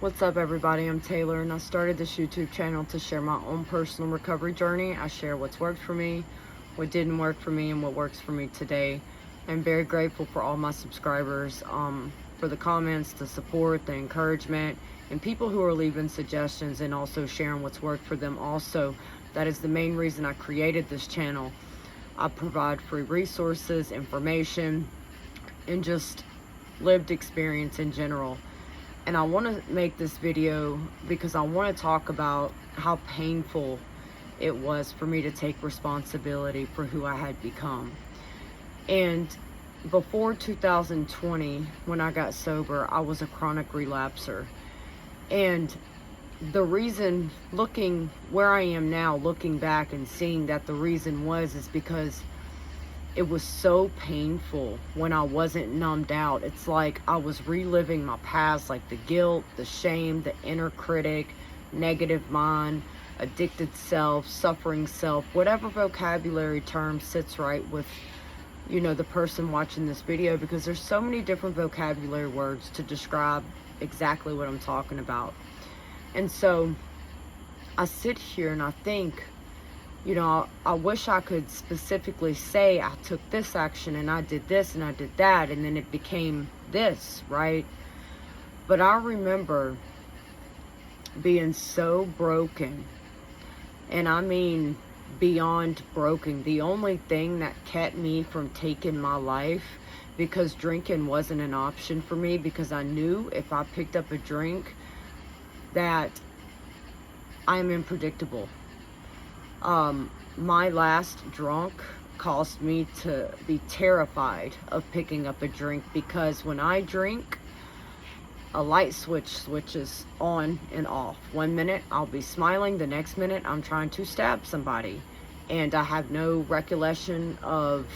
What's up, everybody? I'm Taylor, and I started this YouTube channel to share my own personal recovery journey. I share what's worked for me, what didn't work for me, and what works for me today. I'm very grateful for all my subscribers, for the comments, the support, the encouragement, and people who are leaving suggestions and also sharing what's worked for them also. That is the main reason I created this channel. I provide free resources, information, and just lived experience in general. And I want to make this video because I want to talk about how painful it was for me to take responsibility for who I had become. And before 2020, when I got sober, I was a chronic relapser. And the reason, looking where I am now, looking back and seeing that the reason is because it was so painful when I wasn't numbed out. It's like I was reliving my past, like the guilt, the shame, the inner critic, negative mind, addicted self, suffering self, whatever vocabulary term sits right with, the person watching this video, because there's so many different vocabulary words to describe exactly what I'm talking about. And so I sit here and I think, I wish I could specifically say I took this action and I did this and I did that and then it became this, right? But I remember being so broken, and I mean beyond broken. The only thing that kept me from taking my life, because drinking wasn't an option for me, because I knew if I picked up a drink that I'm unpredictable. My last drunk caused me to be terrified of picking up a drink, because when I drink, a light switch switches on and off. 1 minute I'll be smiling, the next minute I'm trying to stab somebody, and I have no recollection of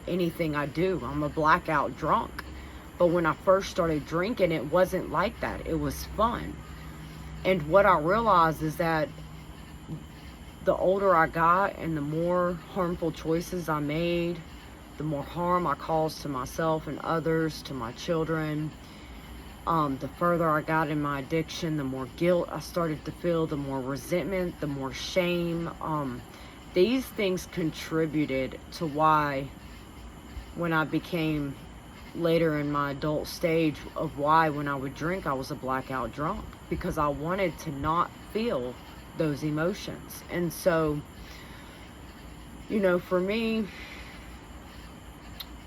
anything I do. I'm a blackout drunk. But when I first started drinking, it wasn't like that. It was fun. And what I realized is that the older I got and the more harmful choices I made, the more harm I caused to myself and others, to my children. The further I got in my addiction, the more guilt I started to feel, the more resentment, the more shame. These things contributed to why, when I became later in my adult stage, of why when I would drink I was a blackout drunk, because I wanted to not feel those emotions. And so, for me,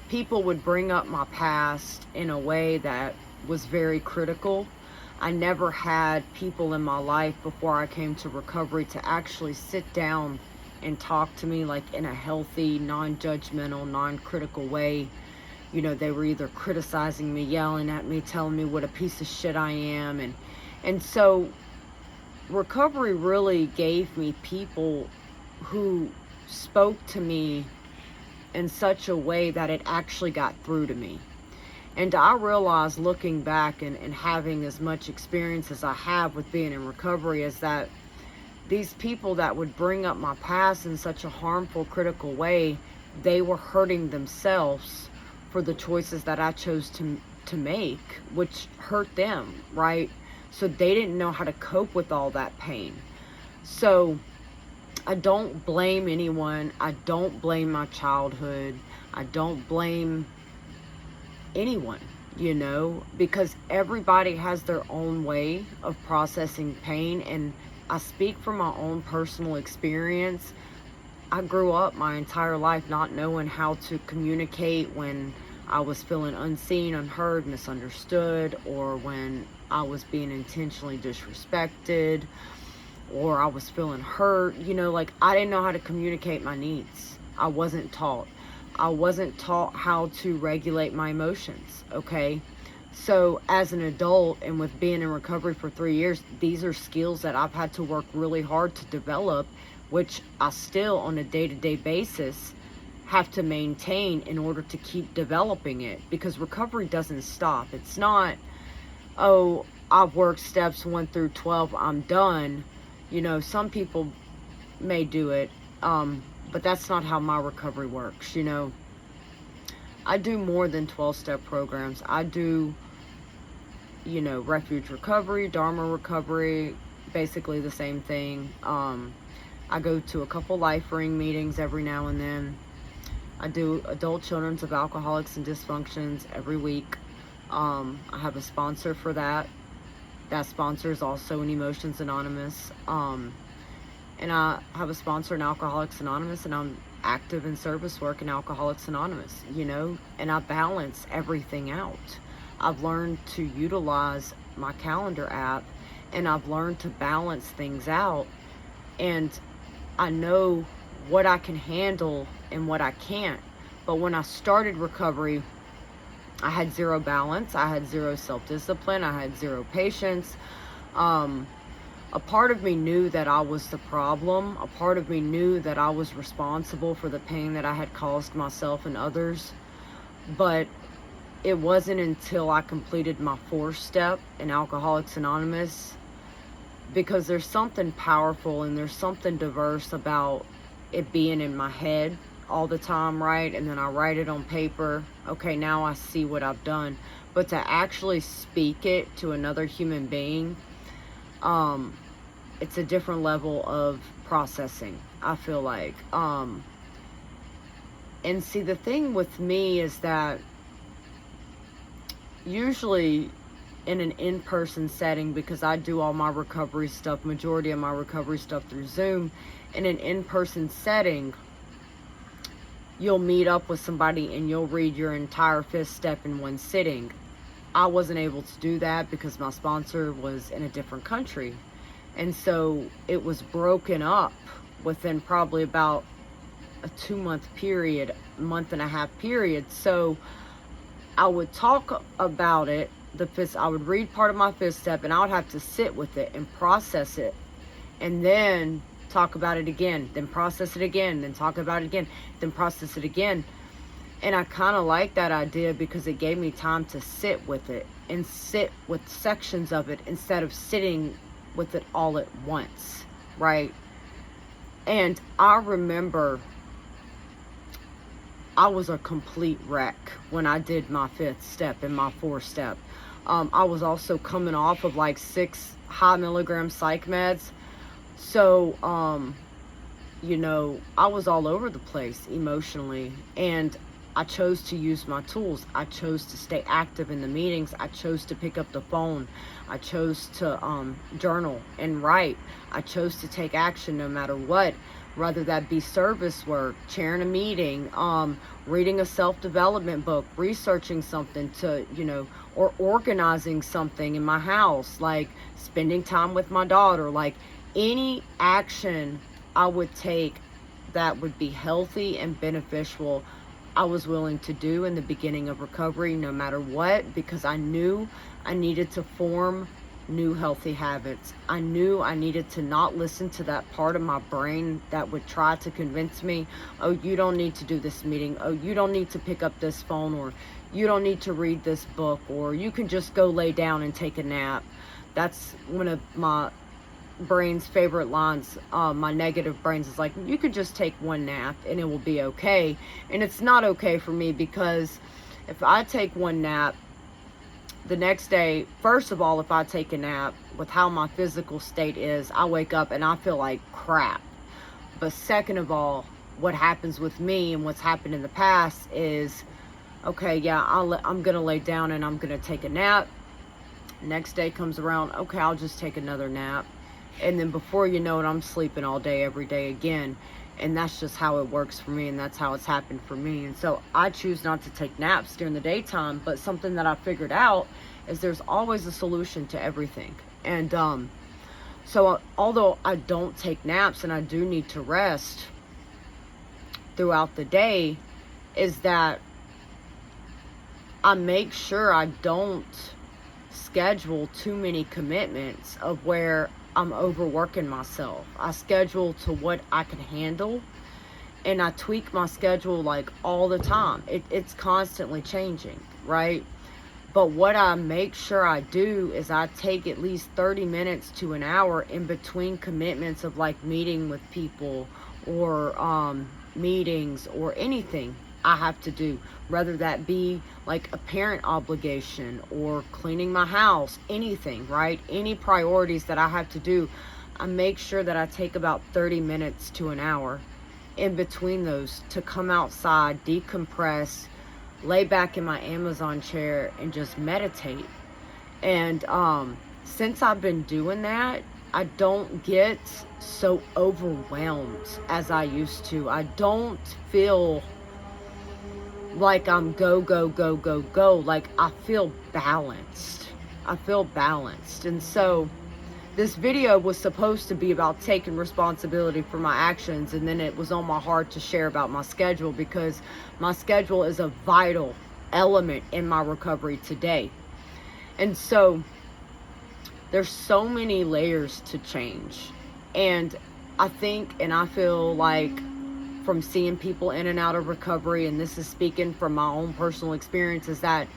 people would bring up my past in a way that was very critical. I never had people in my life before I came to recovery to actually sit down and talk to me like in a healthy, non-judgmental, non-critical way. They were either criticizing me, yelling at me, telling me what a piece of shit I am. And so recovery really gave me people who spoke to me in such a way that it actually got through to me. And I realized, looking back and having as much experience as I have with being in recovery, is that these people that would bring up my past in such a harmful, critical way, they were hurting themselves for the choices that I chose to make, which hurt them, right? So they didn't know how to cope with all that pain. So I don't blame anyone. I don't blame my childhood. I don't blame anyone, because everybody has their own way of processing pain. And I speak from my own personal experience. I grew up my entire life not knowing how to communicate when I was feeling unseen, unheard, misunderstood, or when I was being intentionally disrespected, or I was feeling hurt. I didn't know how to communicate my needs. I wasn't taught. I wasn't taught how to regulate my emotions, okay? So as an adult, and with being in recovery for 3 years, these are skills that I've had to work really hard to develop, which I still on a day-to-day basis have to maintain in order to keep developing it, because recovery doesn't stop. It's not, oh, I've worked steps 1 through 12, I'm done. Some people may do it, but that's not how my recovery works. I do more than 12-step programs. I do Refuge Recovery, Dharma Recovery, basically the same thing. I go to a couple Life Ring meetings every now and then. I do adult children's of alcoholics and dysfunctions every week. I have a sponsor for that. That sponsor is also in Emotions Anonymous. And I have a sponsor in Alcoholics Anonymous, and I'm active in service work in Alcoholics Anonymous, and I balance everything out. I've learned to utilize my calendar app, and I've learned to balance things out, and I know what I can handle and what I can't. But when I started recovery, I had zero balance, I had zero self-discipline, I had zero patience. A part of me knew that I was the problem. A part of me knew that I was responsible for the pain that I had caused myself and others. But it wasn't until I completed my 4th step in Alcoholics Anonymous, because there's something powerful and there's something diverse about it being in my head all the time, right? And then I write it on paper. Okay, now I see what I've done. But to actually speak it to another human being, it's a different level of processing, I feel like. And see, the thing with me is that usually in an in-person setting, because I do all my recovery stuff, majority of my recovery stuff through Zoom, in an in-person setting, you'll meet up with somebody and you'll read your entire 5th step in one sitting. I wasn't able to do that because my sponsor was in a different country. And so it was broken up within probably about a 2-month period, month and a half period. So I would talk about it, I would read part of my 5th step, and I would have to sit with it and process it, and then talk about it again, then process it again, then talk about it again, then process it again. And I kind of like that idea because it gave me time to sit with it and sit with sections of it instead of sitting with it all at once, right? And I remember I was a complete wreck when I did my 5th step and my 4th step. I was also coming off of like 6 high milligram psych meds. So, I was all over the place emotionally, and I chose to use my tools. I chose to stay active in the meetings. I chose to pick up the phone. I chose to journal and write. I chose to take action no matter what, whether that be service work, chairing a meeting, reading a self-development book, researching something or organizing something in my house, like spending time with my daughter, like any action I would take that would be healthy and beneficial, I was willing to do in the beginning of recovery, no matter what, because I knew I needed to form new healthy habits. I knew I needed to not listen to that part of my brain that would try to convince me, oh, you don't need to do this meeting, oh, you don't need to pick up this phone, or you don't need to read this book, or you can just go lay down and take a nap. That's one of my brain's favorite lines. My negative brains is like, you could just take one nap and it will be okay. And it's not okay for me, because if I take one nap, the next day, first of all, if I take a nap, with how my physical state is, I wake up and I feel like crap. But second of all, what happens with me and what's happened in the past is, okay, yeah, I'm gonna lay down and I'm gonna take a nap. Next day comes around, okay, I'll just take another nap. And then before you know it, I'm sleeping all day, every day again. And that's just how it works for me, and that's how it's happened for me. And so I choose not to take naps during the daytime, but something that I figured out is there's always a solution to everything. And so although I don't take naps and I do need to rest throughout the day, is that I make sure I don't schedule too many commitments of where I'm overworking myself. I schedule to what I can handle, and I tweak my schedule like all the time. It's constantly changing, right? But what I make sure I do is I take at least 30 minutes to an hour in between commitments of like meeting with people or meetings or anything. I have to do, whether that be like a parent obligation or cleaning my house, anything, right? Any priorities that I have to do, I make sure that I take about 30 minutes to an hour in between those to come outside, decompress, lay back in my Amazon chair and just meditate. And since I've been doing that, I don't get so overwhelmed as I used to. I don't feel like I'm go, go, go, go, go. Like, I feel balanced. I feel balanced. And so this video was supposed to be about taking responsibility for my actions, and then it was on my heart to share about my schedule, because my schedule is a vital element in my recovery today. And so there's so many layers to change. And I think, and I feel like, from seeing people in and out of recovery, and this is speaking from my own personal experience, is that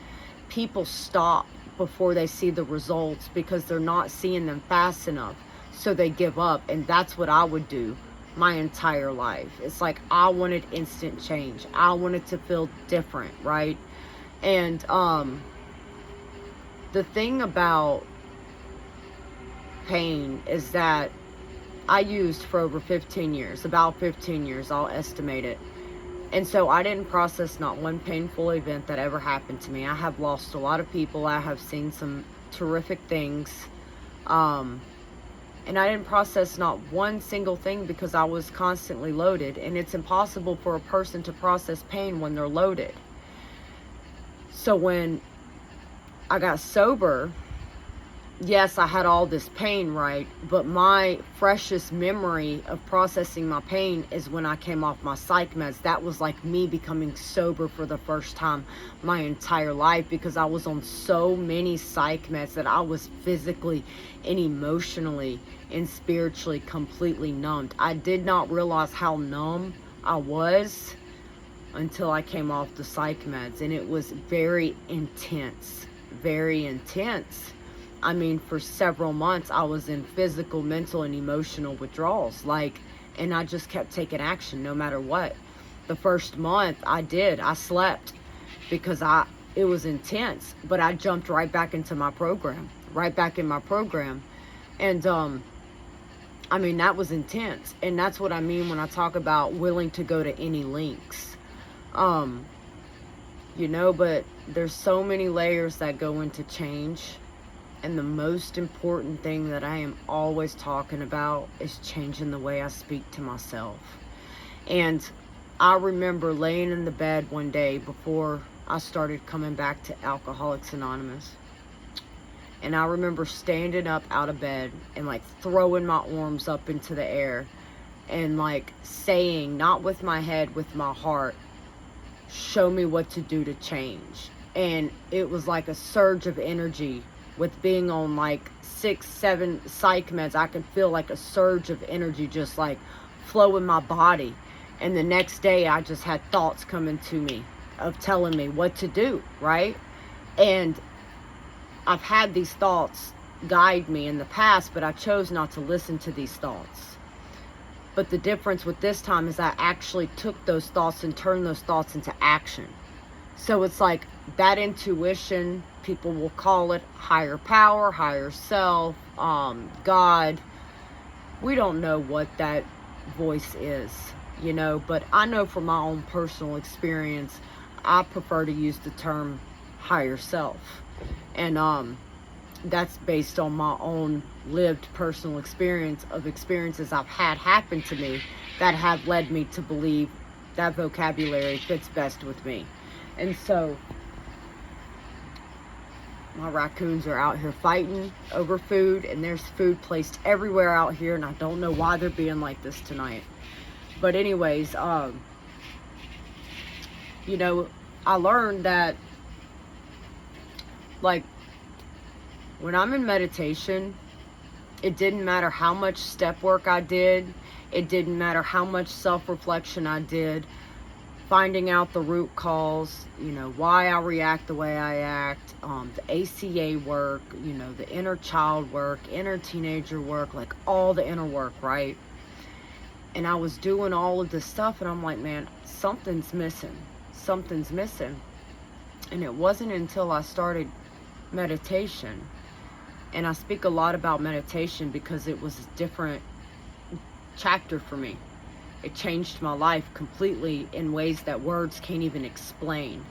people stop before they see the results because they're not seeing them fast enough. So they give up. And that's what I would do my entire life. It's like I wanted instant change. I wanted to feel different, right? And the thing about pain is that I used for over 15 years, about 15 years, I'll estimate it. And so I didn't process not one painful event that ever happened to me. I have lost a lot of people. I have seen some terrific things. And I didn't process not one single thing because I was constantly loaded. And it's impossible for a person to process pain when they're loaded. So when I got sober, yes, I had all this pain, right? But my freshest memory of processing my pain is when I came off my psych meds. That was like me becoming sober for the first time my entire life, because I was on so many psych meds that I was physically and emotionally and spiritually completely numbed. I did not realize how numb I was until I came off the psych meds, and it was very intense, very intense. I mean, for several months, I was in physical, mental, and emotional withdrawals. And I just kept taking action no matter what. The first month, I slept because it was intense. But I jumped right back into my program, right back in my program. And, I mean, that was intense. And that's what I mean when I talk about willing to go to any lengths. But there's so many layers that go into change. And the most important thing that I am always talking about is changing the way I speak to myself. And I remember laying in the bed one day before I started coming back to Alcoholics Anonymous. And I remember standing up out of bed and throwing my arms up into the air and saying, not with my head, with my heart, show me what to do to change. And it was like a surge of energy. With being on 6, 7 psych meds, I could feel like a surge of energy just flow in my body. And the next day I just had thoughts coming to me of telling me what to do, right? And I've had these thoughts guide me in the past, but I chose not to listen to these thoughts. But the difference with this time is I actually took those thoughts and turned those thoughts into action. So it's like that intuition, people will call it higher power, higher self, God. We don't know what that voice is, but I know from my own personal experience, I prefer to use the term higher self. And that's based on my own lived personal experience of experiences I've had happen to me that have led me to believe that vocabulary fits best with me. And so my raccoons are out here fighting over food, and there's food placed everywhere out here, and I don't know why they're being like this tonight. But anyways, I learned that when I'm in meditation, it didn't matter how much step work I did, it didn't matter how much self-reflection I did, finding out the root cause, why I react the way I act, the ACA work, the inner child work, inner teenager work, all the inner work, right? And I was doing all of this stuff, and I'm like, man, something's missing. something's missing. And it wasn't until I started meditation, and I speak a lot about meditation because it was a different chapter for me. It changed my life completely in ways that words can't even explain.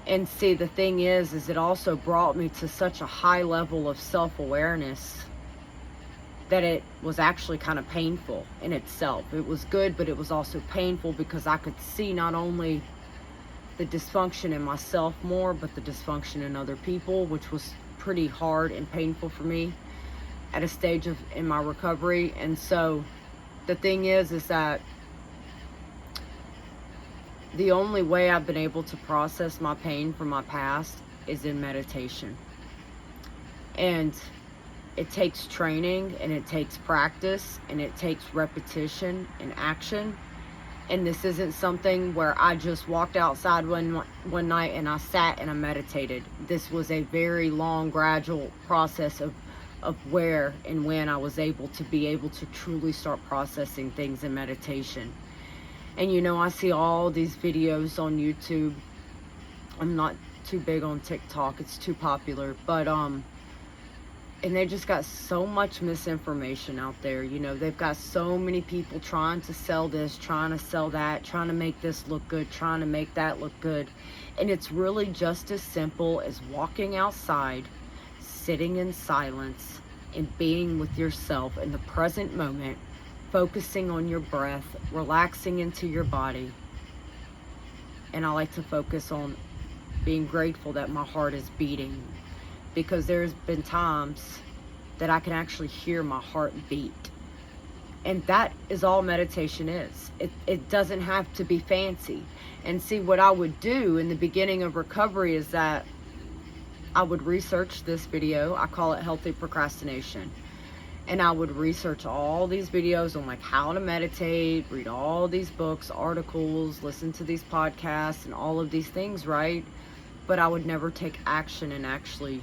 And see, the thing is it also brought me to such a high level of self-awareness that it was actually kind of painful in itself. It was good, but it was also painful because I could see not only the dysfunction in myself more, but the dysfunction in other people, which was pretty hard and painful for me at a stage in my recovery. And so the thing is that the only way I've been able to process my pain from my past is in meditation. And it takes training, and it takes practice, and it takes repetition and action. And this isn't something where I just walked outside one night and I sat and I meditated. This was a very long, gradual process of where and when I was able to truly start processing things in meditation. And I see all these videos on YouTube. I'm not too big on TikTok, it's too popular, but and they just got so much misinformation out there. They've got so many people trying to sell this, trying to sell that, trying to make this look good, trying to make that look good. And it's really just as simple as walking outside, sitting in silence, and being with yourself in the present moment, focusing on your breath, relaxing into your body. And I like to focus on being grateful that my heart is beating, because there's been times that I can actually hear my heart beat. And that is all meditation is. It doesn't have to be fancy. And see, what I would do in the beginning of recovery is that I would research this video. I call it healthy procrastination. And I would research all these videos on how to meditate, read all these books, articles, listen to these podcasts and all of these things, right? But I would never take action and actually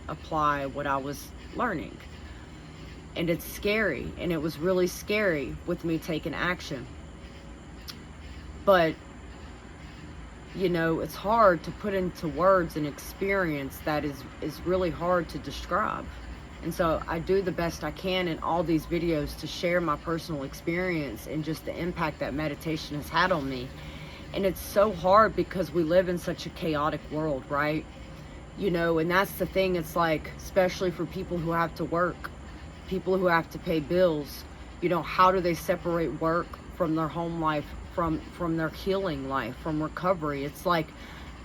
apply what I was learning. And it's scary, and it was really scary with me taking action. But it's hard to put into words an experience that is really hard to describe. And so I do the best I can in all these videos to share my personal experience and just the impact that meditation has had on me. And it's so hard because we live in such a chaotic world, right? And that's the thing. It's especially for people who have to work, people who have to pay bills, how do they separate work from their home life, from their healing life, from recovery? It's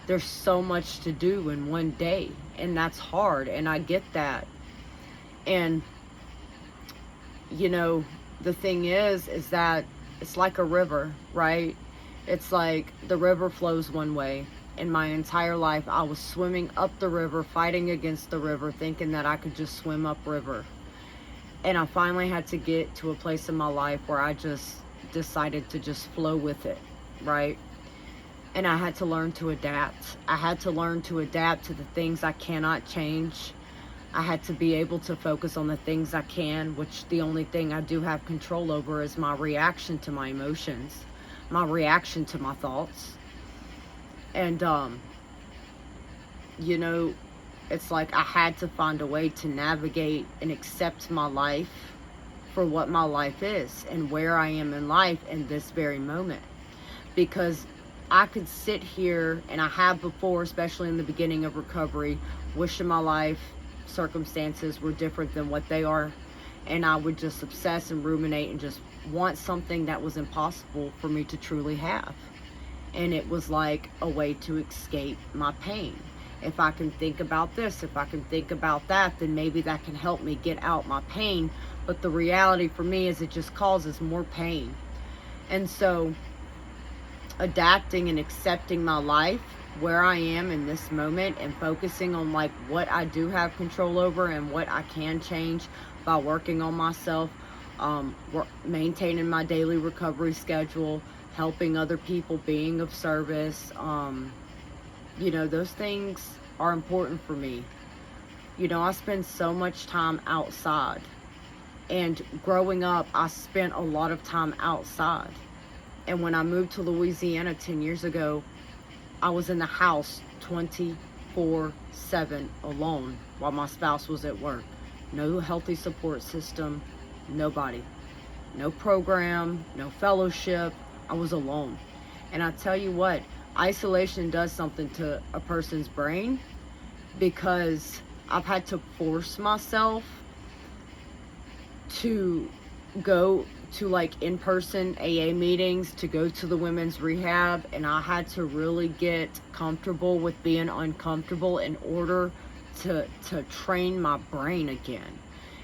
there's so much to do in one day, and that's hard, and I get that. And the thing is that it's like a river, right? It's the river flows one way. In my entire life, I was swimming up the river, fighting against the river, thinking that I could just swim upriver. And I finally had to get to a place in my life where I just decided to just flow with it, right? And I had to learn to adapt. I had to learn to adapt to the things I cannot change. I had to be able to focus on the things I can, which the only thing I do have control over is my reaction to my emotions, my reaction to my thoughts. And, it's I had to find a way to navigate and accept my life for what my life is and where I am in life in this very moment. Because I could sit here, and I have before, especially in the beginning of recovery, wishing my life circumstances were different than what they are. And I would just obsess and ruminate and just want something that was impossible for me to truly have. And it was like a way to escape my pain. If I can think about this, if I can think about that, then maybe that can help me get out my pain. But the reality for me is it just causes more pain. And so adapting and accepting my life where I am in this moment and focusing on what I do have control over and what I can change by working on myself, maintaining my daily recovery schedule, helping other people, being of service, those things are important for me. I spend so much time outside, and growing up, I spent a lot of time outside. And when I moved to Louisiana 10 years ago, I was in the house 24/7 alone while my spouse was at work. No healthy support system, nobody. No program, no fellowship. I was alone. And I tell you what, isolation does something to a person's brain, because I've had to force myself to go to like in-person AA meetings, to go to the women's rehab, and I had to really get comfortable with being uncomfortable in order to train my brain again.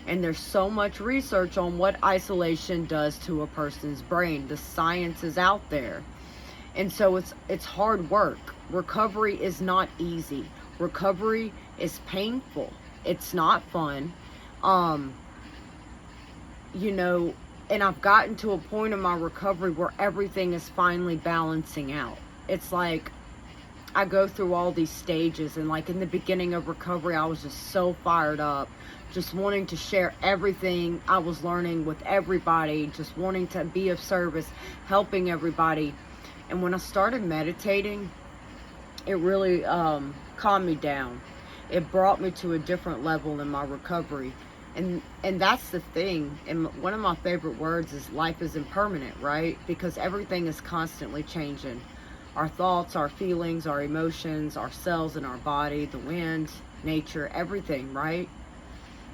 And there's so much research on what isolation does to a person's brain. The science is out there. And so it's hard work. Recovery is not easy. Recovery is painful. It's not fun. You know, and I've gotten to a point in my recovery where everything is finally balancing out. It's like I go through all these stages, and like in the beginning of recovery, I was just so fired up, just wanting to share everything I was learning with everybody, just wanting to be of service, helping everybody. And when I started meditating, it really calmed me down. It brought me to a different level in my recovery. And that's the thing. And one of my favorite words is life is impermanent, right? Because everything is constantly changing. Our thoughts, our feelings, our emotions, our cells in our body, the wind, nature, everything, right?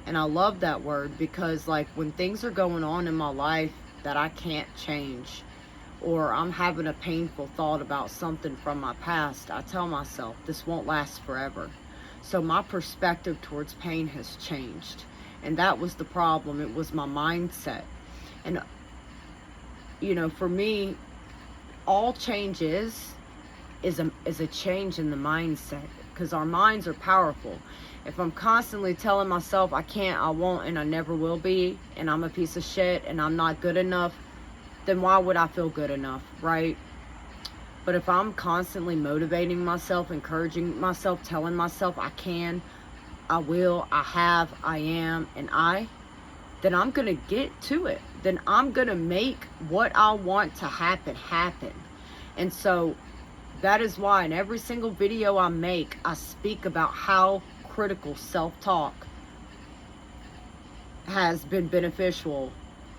And I love that word, because like when things are going on in my life that I can't change, or I'm having a painful thought about something from my past, I tell myself this won't last forever. So my perspective towards pain has changed. And that was the problem. It was my mindset. And, you know, for me, all change is a change in the mindset, because our minds are powerful. If I'm constantly telling myself I can't, I won't, and I never will be, and I'm a piece of shit, and I'm not good enough, then why would I feel good enough, right? But if I'm constantly motivating myself, encouraging myself, telling myself I can, I will, I have, I am, and then I'm going to get to it. Then I'm going to make what I want to happen, happen. And so that is why in every single video I make, I speak about how critical self-talk has been beneficial.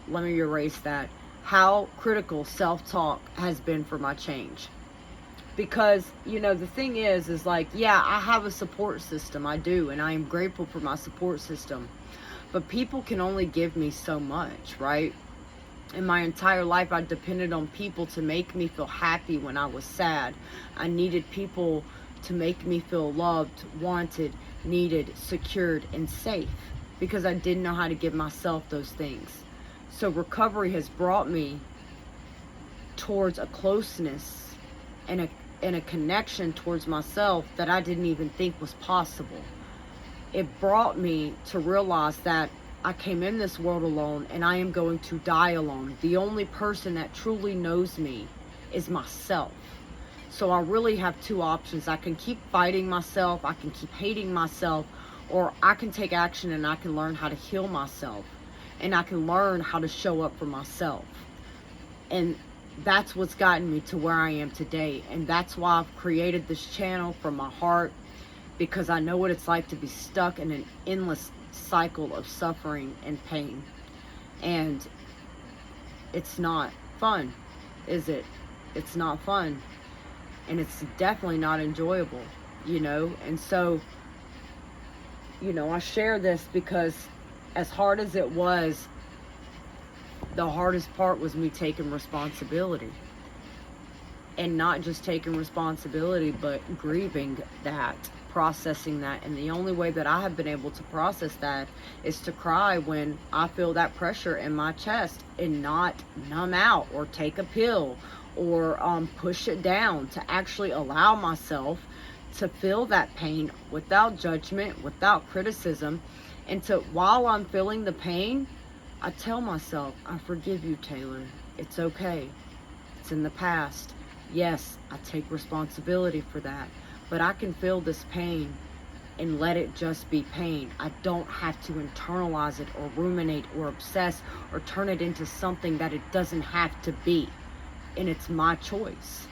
Let me erase that. How critical self-talk has been for my change. Because, you know, the thing is like, yeah, I have a support system. I do. And I am grateful for my support system. But people can only give me so much, right? In my entire life, I depended on people to make me feel happy when I was sad. I needed people to make me feel loved, wanted, needed, secured, and safe. Because I didn't know how to give myself those things. So recovery has brought me towards a closeness and a connection towards myself that I didn't even think was possible. It brought me to realize that I came in this world alone, and I am going to die alone. The only person that truly knows me is myself. So I really have two options. I can keep fighting myself, I can keep hating myself, or I can take action and I can learn how to heal myself. And I can learn how to show up for myself. And that's what's gotten me to where I am today. And that's why I've created this channel from my heart, because I know what it's like to be stuck in an endless cycle of suffering and pain. And it's not fun, is it? It's not fun. And it's definitely not enjoyable, you know? And so, you know, I share this because as hard as it was, the hardest part was me taking responsibility. And not just taking responsibility, but grieving that, processing that. And the only way that I have been able to process that is to cry when I feel that pressure in my chest, and not numb out or take a pill or push it down, to actually allow myself to feel that pain without judgment, without criticism. And to, while I'm feeling the pain, I tell myself, I forgive you, Taylor. It's okay. It's in the past. Yes, I take responsibility for that. But I can feel this pain and let it just be pain. I don't have to internalize it or ruminate or obsess or turn it into something that it doesn't have to be. and it's my choice.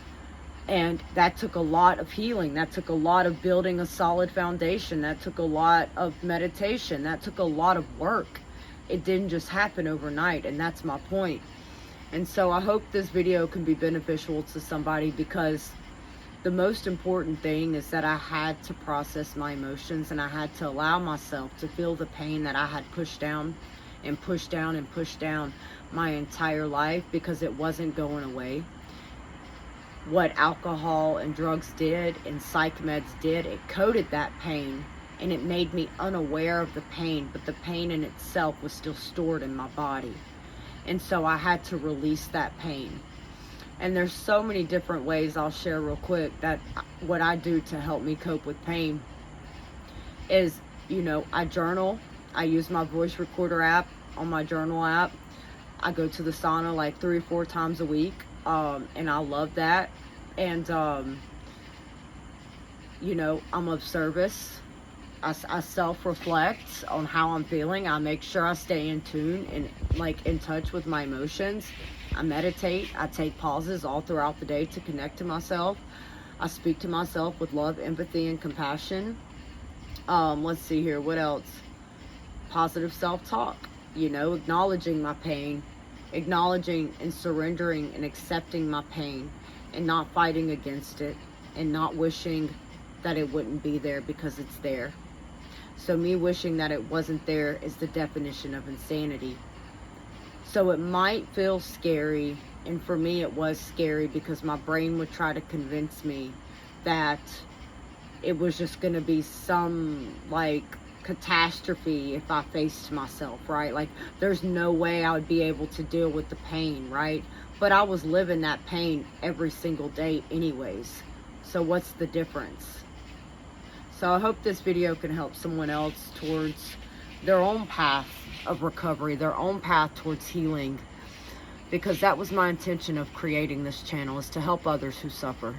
And that took a lot of healing. That took a lot of building a solid foundation. That took a lot of meditation. That took a lot of work. It didn't just happen overnight, and that's my point. And so I hope this video can be beneficial to somebody, because the most important thing is that I had to process my emotions, and I had to allow myself to feel the pain that I had pushed down and pushed down and pushed down my entire life, because it wasn't going away. What alcohol and drugs did and psych meds did, it coated that pain, and it made me unaware of the pain, but the pain in itself was still stored in my body. And so I had to release that pain. And there's so many different ways I'll share real quick that what I do to help me cope with pain is, you know, I journal. I use my voice recorder app on my journal app. I go to the sauna like 3 or 4 times a week. And I love that. And, you know, I'm of service. I self-reflect on how I'm feeling. I make sure I stay in tune and like in touch with my emotions. I meditate. I take pauses all throughout the day to connect to myself. I speak to myself with love, empathy, and compassion. Let's see here. What else? Positive self-talk. You know, acknowledging my pain. Acknowledging and surrendering and accepting my pain, and not fighting against it, and not wishing that it wouldn't be there, because it's there. So me wishing that it wasn't there is the definition of insanity. So it might feel scary, and for me it was scary, because my brain would try to convince me that it was just going to be some like catastrophe if I faced myself, right? Like there's no way I would be able to deal with the pain, right? But I was living that pain every single day anyways. So what's the difference? So I hope this video can help someone else towards their own path of recovery, their own path towards healing, because that was my intention of creating this channel, is to help others who suffer.